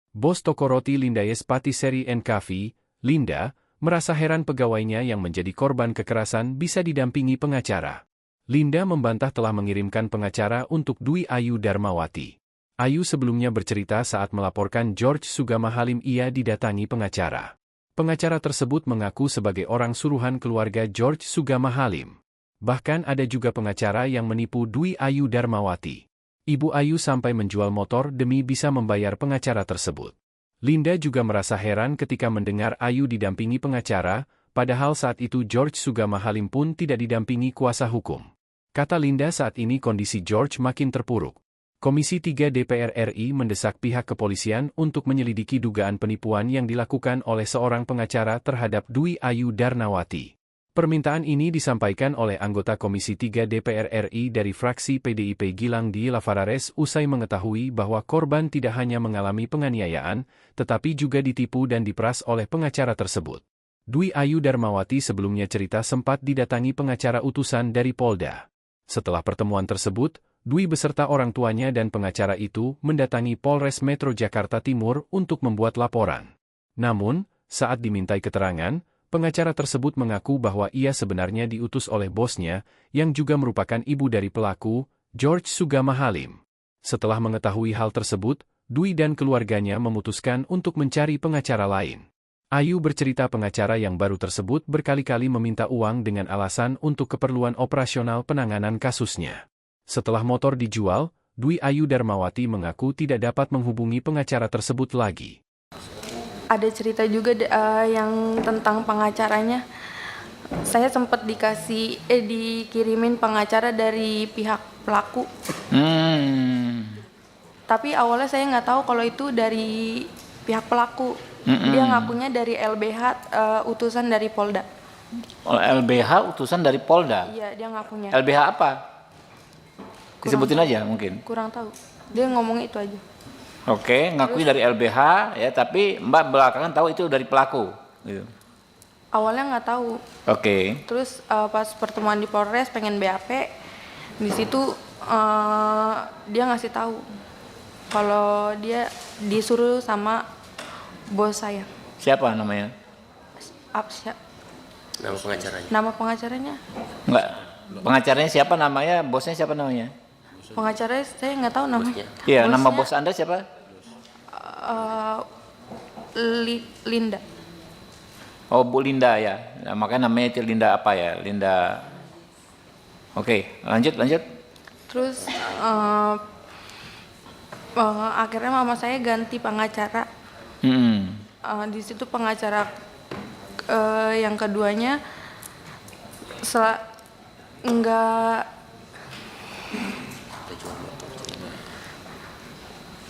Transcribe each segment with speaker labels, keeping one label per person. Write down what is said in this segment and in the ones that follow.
Speaker 1: Bos toko roti Lindayes Patisserie & Cafe, Linda, merasa heran pegawainya yang menjadi korban kekerasan bisa didampingi pengacara. Linda membantah telah mengirimkan pengacara untuk Dwi Ayu Darmawati. Ayu sebelumnya bercerita saat melaporkan George Sugama Halim ia didatangi pengacara. Pengacara tersebut mengaku sebagai orang suruhan keluarga George Sugama Halim. Bahkan ada juga pengacara yang menipu Dwi Ayu Darmawati. Ibu Ayu sampai menjual motor demi bisa membayar pengacara tersebut. Linda juga merasa heran ketika mendengar Ayu didampingi pengacara, padahal saat itu George Sugama Halim pun tidak didampingi kuasa hukum. Kata Linda saat ini kondisi George makin terpuruk. Komisi 3 DPR RI mendesak pihak kepolisian untuk menyelidiki dugaan penipuan yang dilakukan oleh seorang pengacara terhadap Dwi Ayu Darmawati. Permintaan ini disampaikan oleh anggota Komisi 3 DPR RI dari fraksi PDIP Gilang di Lavarares usai mengetahui bahwa korban tidak hanya mengalami penganiayaan, tetapi juga ditipu dan diperas oleh pengacara tersebut. Dwi Ayu Darmawati sebelumnya cerita sempat didatangi pengacara utusan dari Polda. Setelah pertemuan tersebut, Dwi beserta orang tuanya dan pengacara itu mendatangi Polres Metro Jakarta Timur untuk membuat laporan. Namun, saat dimintai keterangan, pengacara tersebut mengaku bahwa ia sebenarnya diutus oleh bosnya, yang juga merupakan ibu dari pelaku, George Sugama Halim. Setelah mengetahui hal tersebut, Dwi dan keluarganya memutuskan untuk mencari pengacara lain. Ayu bercerita pengacara yang baru tersebut berkali-kali meminta uang dengan alasan untuk keperluan operasional penanganan kasusnya. Setelah motor dijual, Dwi Ayu Darmawati mengaku tidak dapat menghubungi pengacara tersebut lagi.
Speaker 2: Ada cerita juga yang tentang pengacaranya. Saya sempat dikirimin pengacara dari pihak pelaku. Tapi awalnya saya nggak tahu kalau itu dari pihak pelaku. Dia ngakunya dari LBH, utusan dari Polda.
Speaker 3: LBH utusan dari Polda?
Speaker 2: Iya, dia ngakunya.
Speaker 3: LBH apa? Disebutin aja mungkin.
Speaker 2: Kurang tahu. Dia ngomong itu aja.
Speaker 3: Oke, ngakui dari LBH ya, tapi Mbak belakangan tahu itu dari pelaku. Gitu.
Speaker 2: Awalnya nggak tahu.
Speaker 3: Oke.
Speaker 2: Terus pas pertemuan di Polres pengen BAP, di situ dia ngasih tahu kalau dia disuruh sama bos saya.
Speaker 3: Siapa namanya?
Speaker 2: Absya.
Speaker 4: Nama pengacaranya?
Speaker 2: Nama pengacaranya?
Speaker 3: Enggak. Pengacaranya siapa namanya? Bosnya siapa namanya?
Speaker 2: Pengacaranya saya nggak tahu namanya.
Speaker 3: Iya, nama bos Anda siapa?
Speaker 2: Linda.
Speaker 3: Oh, Bu Linda ya. Nah, makanya namanya itu Linda apa ya? Linda. Oke, lanjut.
Speaker 2: Terus akhirnya mama saya ganti pengacara. Di situ pengacara yang keduanya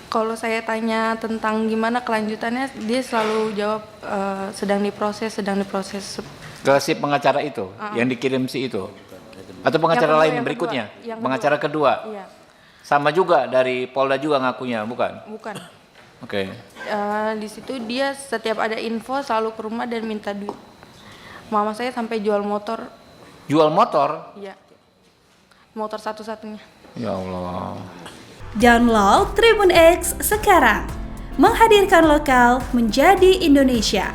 Speaker 2: kalau saya tanya tentang gimana kelanjutannya, dia selalu jawab sedang diproses.
Speaker 3: Ke si pengacara itu, yang dikirim si itu? Atau pengacara lain berikutnya? Pengacara kedua?
Speaker 2: Iya.
Speaker 3: Sama juga dari Polda juga ngakunya, bukan?
Speaker 2: Bukan.
Speaker 3: Oke.
Speaker 2: Di situ dia setiap ada info selalu ke rumah dan minta duit. Mama saya sampai jual motor.
Speaker 3: Jual motor?
Speaker 2: Iya. Motor satu-satunya.
Speaker 3: Ya Allah.
Speaker 5: Download Tribun X sekarang. Menghadirkan lokal menjadi Indonesia.